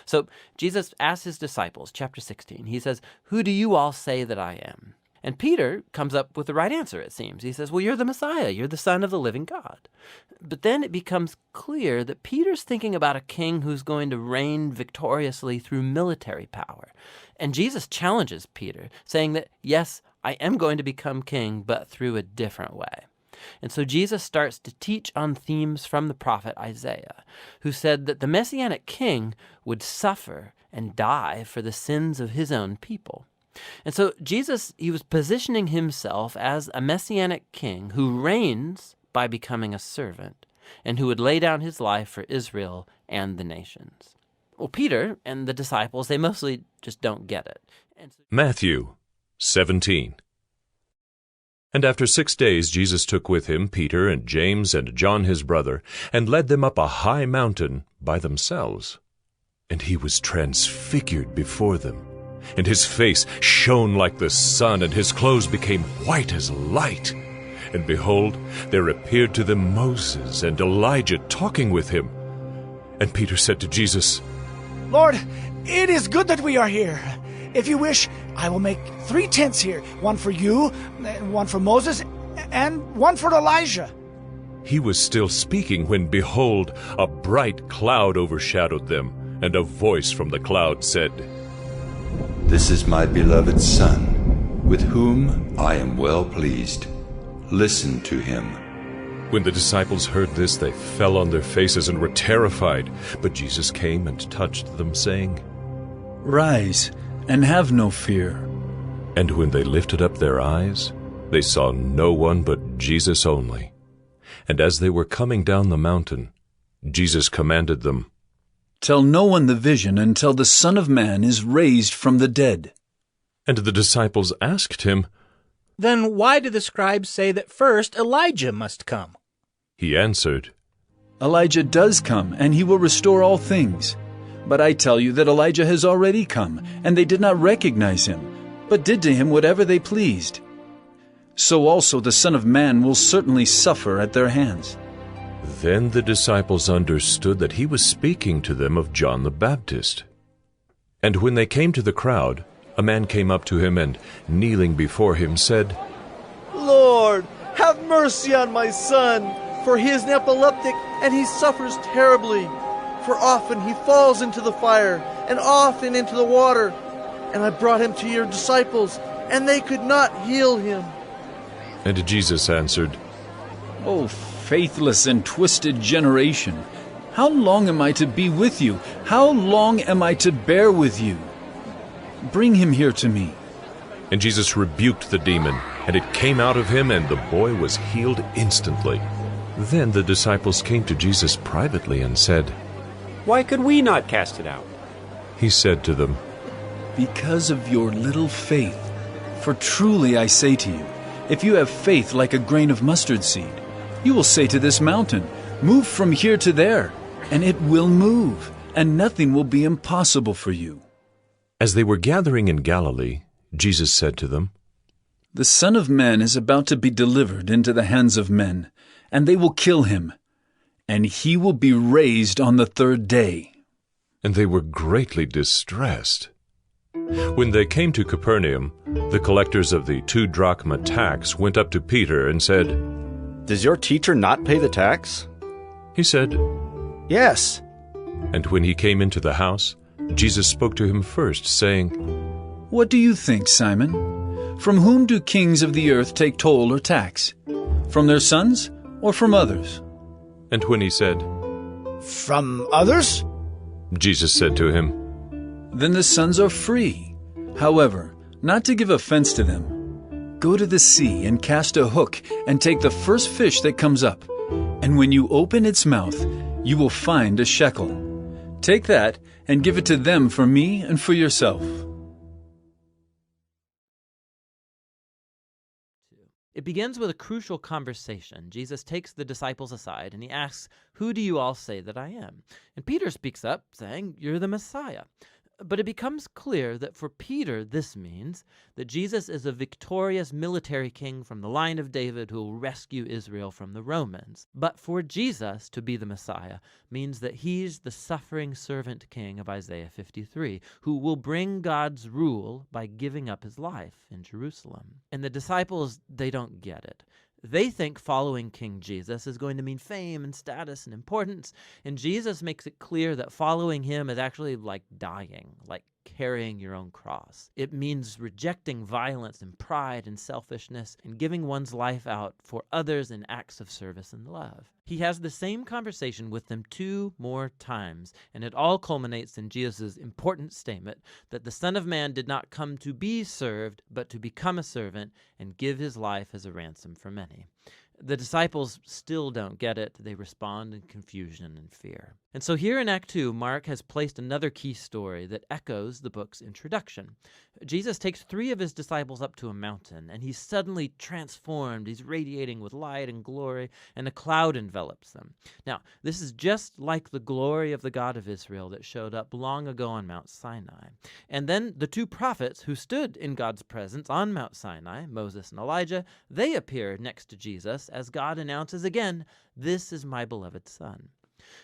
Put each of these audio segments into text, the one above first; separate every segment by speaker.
Speaker 1: So Jesus asks his disciples, chapter 16, he says, "Who do you all say that I am?" And Peter comes up with the right answer, it seems. He says, "Well, you're the Messiah. You're the Son of the living God." But then it becomes clear that Peter's thinking about a king who's going to reign victoriously through military power. And Jesus challenges Peter, saying that, yes, I am going to become king, but through a different way. And so Jesus starts to teach on themes from the prophet Isaiah, who said that the Messianic king would suffer and die for the sins of his own people. And so Jesus, he was positioning himself as a Messianic king who reigns by becoming a servant and who would lay down his life for Israel and the nations. Well, Peter and the disciples, they mostly just don't get it.
Speaker 2: Matthew 17. And after 6 days Jesus took with him Peter and James and John his brother, and led them up a high mountain by themselves. And he was transfigured before them, and his face shone like the sun, and his clothes became white as light. And behold, there appeared to them Moses and Elijah talking with him. And Peter said to Jesus,
Speaker 3: "Lord, it is good that we are here. If you wish, I will make 3 tents here, one for you, one for Moses, and one for Elijah."
Speaker 2: He was still speaking when, behold, a bright cloud overshadowed them, and a voice from the cloud said,
Speaker 4: "This is my beloved Son, with whom I am well pleased. Listen to him."
Speaker 2: When the disciples heard this, they fell on their faces and were terrified. But Jesus came and touched them, saying,
Speaker 5: "Rise, and have no fear."
Speaker 2: And when they lifted up their eyes, they saw no one but Jesus only. And as they were coming down the mountain, Jesus commanded them,
Speaker 5: "Tell no one the vision until the Son of Man is raised from the dead."
Speaker 2: And the disciples asked him,
Speaker 6: "Then why do the scribes say that first Elijah must come?"
Speaker 2: He answered,
Speaker 5: "Elijah does come, and he will restore all things. But I tell you that Elijah has already come, and they did not recognize him, but did to him whatever they pleased. So also the Son of Man will certainly suffer at their hands."
Speaker 2: Then the disciples understood that he was speaking to them of John the Baptist. And when they came to the crowd, a man came up to him and, kneeling before him, said,
Speaker 7: "Lord, have mercy on my son, for he is an epileptic and he suffers terribly. For often he falls into the fire and often into the water. And I brought him to your disciples, and they could not heal him."
Speaker 2: And Jesus answered,
Speaker 5: "O faithless and twisted generation, how long am I to be with you? How long am I to bear with you? Bring him here to me."
Speaker 2: And Jesus rebuked the demon, and it came out of him, and the boy was healed instantly. Then the disciples came to Jesus privately and said,
Speaker 8: "Why could we not cast it out?"
Speaker 2: He said to them,
Speaker 5: "Because of your little faith. For truly I say to you, if you have faith like a grain of mustard seed, you will say to this mountain, 'Move from here to there,' and it will move, and nothing will be impossible for you."
Speaker 2: As they were gathering in Galilee, Jesus said to them,
Speaker 5: "The Son of Man is about to be delivered into the hands of men, and they will kill him, and he will be raised on the 3rd day."
Speaker 2: And they were greatly distressed. When they came to Capernaum, the collectors of the 2 drachma tax went up to Peter and said,
Speaker 7: "Does your teacher not pay the tax?"
Speaker 2: He said,
Speaker 7: "Yes."
Speaker 2: And when he came into the house, Jesus spoke to him first, saying,
Speaker 5: "What do you think, Simon? From whom do kings of the earth take toll or tax? From their sons or from others?"
Speaker 2: And when he said,
Speaker 3: "From others?"
Speaker 2: Jesus said to him,
Speaker 5: "Then the sons are free. However, not to give offense to them, go to the sea and cast a hook and take the first fish that comes up. And when you open its mouth, you will find a shekel. Take that and give it to them for me and for yourself."
Speaker 1: It begins with a crucial conversation. Jesus takes the disciples aside and he asks, "Who do you all say that I am?" And Peter speaks up saying, "You're the Messiah." But it becomes clear that for Peter, this means that Jesus is a victorious military king from the line of David who will rescue Israel from the Romans. But for Jesus to be the Messiah means that he's the suffering servant king of Isaiah 53, who will bring God's rule by giving up his life in Jerusalem. And the disciples, they don't get it. They think following King Jesus is going to mean fame and status and importance, and Jesus makes it clear that following him is actually like dying, like carrying your own cross. It means rejecting violence and pride and selfishness and giving one's life out for others in acts of service and love. He has the same conversation with them 2 more times, and it all culminates in Jesus' important statement that the Son of Man did not come to be served, but to become a servant and give his life as a ransom for many. The disciples still don't get it. They respond in confusion and fear. And so here in Act 2, Mark has placed another key story that echoes the book's introduction. Jesus takes 3 of his disciples up to a mountain, and he's suddenly transformed. He's radiating with light and glory, and a cloud envelops them. Now, this is just like the glory of the God of Israel that showed up long ago on Mount Sinai. And then the 2 prophets who stood in God's presence on Mount Sinai, Moses and Elijah, they appear next to Jesus as God announces again, "This is my beloved Son."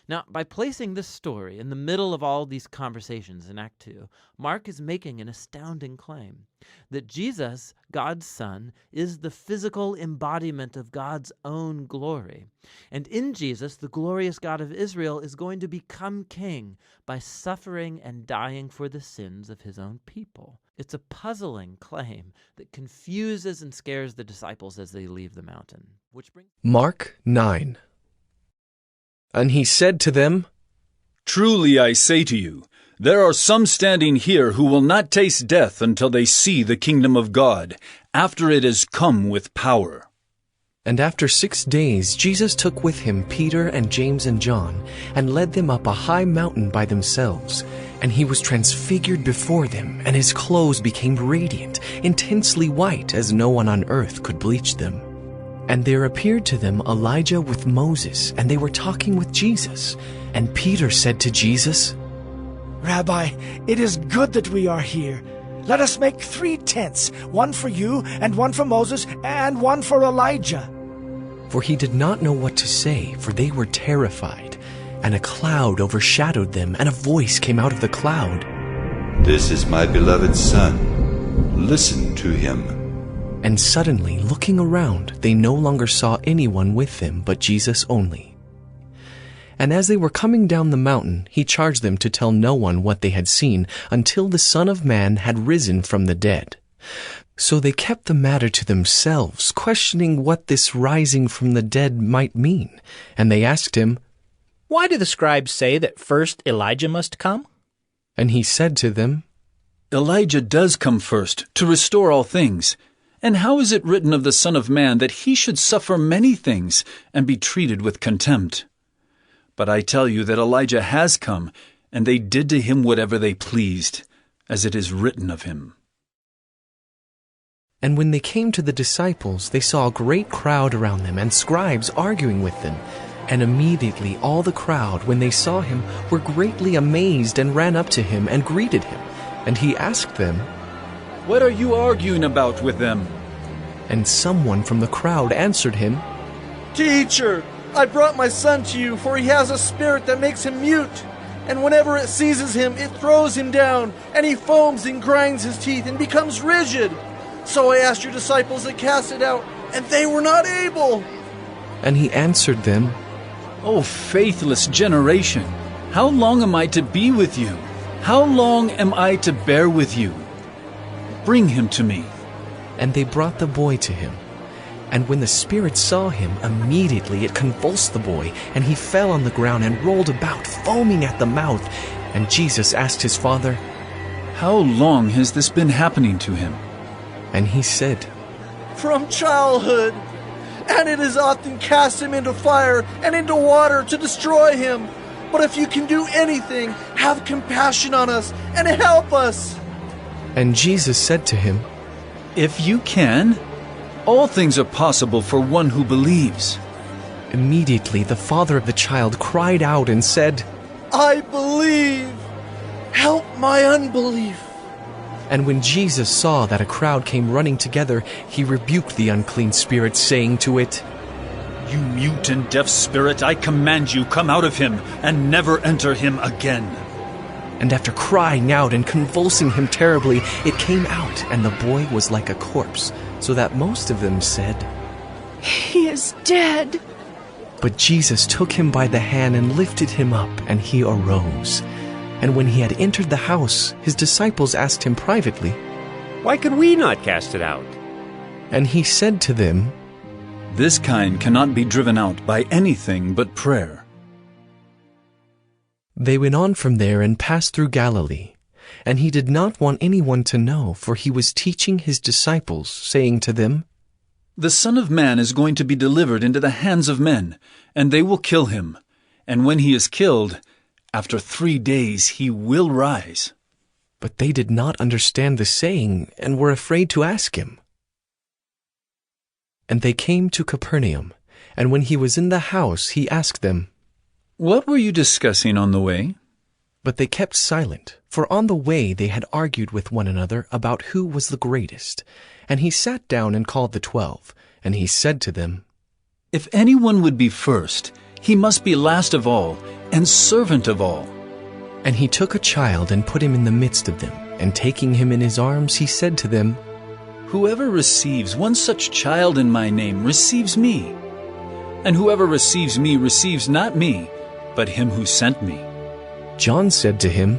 Speaker 1: Now, by placing this story in the middle of all these conversations in Act 2, Mark is making an astounding claim that Jesus, God's Son, is the physical embodiment of God's own glory. And in Jesus, the glorious God of Israel is going to become king by suffering and dying for the sins of his own people. It's a puzzling claim that confuses and scares the disciples as they leave the mountain.
Speaker 9: Mark 9. And he said to them,
Speaker 5: Truly I say to you, there are some standing here who will not taste death until they see the kingdom of God, after it has come with power.
Speaker 9: And after 6 days Jesus took with him Peter and James and John, and led them up a high mountain by themselves. And he was transfigured before them, and his clothes became radiant, intensely white, as no one on earth could bleach them. And there appeared to them Elijah with Moses, and they were talking with Jesus. And Peter said to Jesus,
Speaker 3: Rabbi, it is good that we are here. Let us make 3 tents, one for you, and one for Moses, and one for Elijah.
Speaker 9: For he did not know what to say, for they were terrified. And a cloud overshadowed them, and a voice came out of the cloud.
Speaker 4: This is my beloved Son. Listen to him.
Speaker 9: And suddenly, looking around, they no longer saw anyone with them but Jesus only. And as they were coming down the mountain, he charged them to tell no one what they had seen until the Son of Man had risen from the dead. So they kept the matter to themselves, questioning what this rising from the dead might mean. And they asked him,
Speaker 6: Why do the scribes say that first Elijah must come?
Speaker 9: And he said to them,
Speaker 5: Elijah does come first to restore all things. And how is it written of the Son of Man that he should suffer many things and be treated with contempt? But I tell you that Elijah has come, and they did to him whatever they pleased, as it is written of him.
Speaker 9: And when they came to the disciples, they saw a great crowd around them, and scribes arguing with them. And immediately all the crowd, when they saw him, were greatly amazed and ran up to him and greeted him. And he asked them,
Speaker 5: What are you arguing about with them?
Speaker 9: And someone from the crowd answered him,
Speaker 7: Teacher, I brought my son to you, for he has a spirit that makes him mute. And whenever it seizes him, it throws him down, and he foams and grinds his teeth and becomes rigid. So I asked your disciples to cast it out, and they were not able.
Speaker 9: And he answered them,
Speaker 5: O faithless generation, how long am I to be with you? How long am I to bear with you? Bring him to me.
Speaker 9: And they brought the boy to him. And when the spirit saw him, immediately it convulsed the boy, and he fell on the ground and rolled about, foaming at the mouth. And Jesus asked his father,
Speaker 5: How long has this been happening to him?
Speaker 9: And he said,
Speaker 7: From childhood. And it has often cast him into fire and into water to destroy him. But if you can do anything, have compassion on us and help us.
Speaker 9: And Jesus said to him,
Speaker 5: If you can, all things are possible for one who believes.
Speaker 9: Immediately the father of the child cried out and said,
Speaker 7: I believe. help my unbelief."
Speaker 9: And when Jesus saw that a crowd came running together, he rebuked the unclean spirit, saying to it,
Speaker 5: "You mute and deaf spirit, I command you, come out of him, and never enter him again."
Speaker 9: And after crying out and convulsing him terribly, it came out, and the boy was like a corpse, so that most of them said,
Speaker 10: "He is dead."
Speaker 9: But Jesus took him by the hand and lifted him up, and he arose. And when he had entered the house, his disciples asked him privately,
Speaker 8: Why could we not cast it out?
Speaker 9: And he said to them,
Speaker 5: This kind cannot be driven out by anything but prayer.
Speaker 9: They went on from there and passed through Galilee. And he did not want anyone to know, for he was teaching his disciples, saying to them,
Speaker 5: The Son of Man is going to be delivered into the hands of men, and they will kill him. And when he is killed, after 3 days he will rise.
Speaker 9: But they did not understand the saying, and were afraid to ask him. And they came to Capernaum, and when he was in the house, he asked them,
Speaker 5: What were you discussing on the way?
Speaker 9: But they kept silent, for on the way they had argued with one another about who was the greatest. And he sat down and called the 12, and he said to them,
Speaker 5: If anyone would be first, he must be last of all, and servant of all.
Speaker 9: And he took a child and put him in the midst of them, and taking him in his arms, he said to them,
Speaker 5: Whoever receives one such child in my name receives me. And whoever receives me receives not me, but him who sent me.
Speaker 9: John said to him,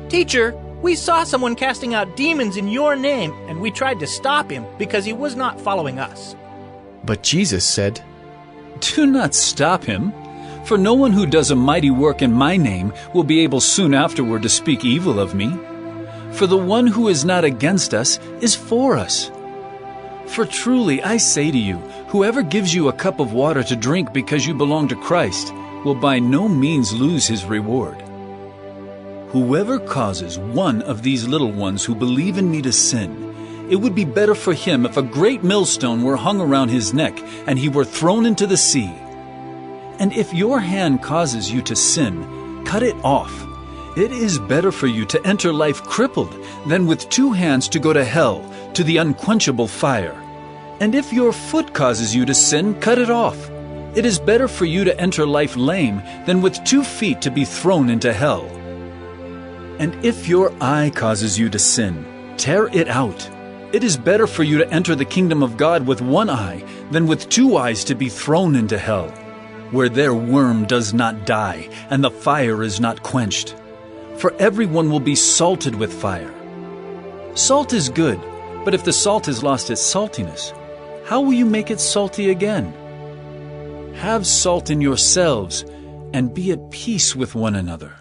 Speaker 6: "Teacher, we saw someone casting out demons in your name, and we tried to stop him because he was not following us."
Speaker 9: But Jesus said,
Speaker 5: Do not stop him, for no one who does a mighty work in my name will be able soon afterward to speak evil of me. For the one who is not against us is for us. For truly I say to you, whoever gives you a cup of water to drink because you belong to Christ will by no means lose his reward. Whoever causes one of these little ones who believe in me to sin, it would be better for him if a great millstone were hung around his neck and he were thrown into the sea. And if your hand causes you to sin, cut it off. It is better for you to enter life crippled than with 2 hands to go to hell, to the unquenchable fire. And if your foot causes you to sin, cut it off. It is better for you to enter life lame than with 2 feet to be thrown into hell. And if your eye causes you to sin, tear it out. It is better for you to enter the kingdom of God with 1 eye than with 2 eyes to be thrown into hell, where their worm does not die and the fire is not quenched. For everyone will be salted with fire. Salt is good, but if the salt has lost its saltiness, how will you make it salty again? Have salt in yourselves, and be at peace with one another.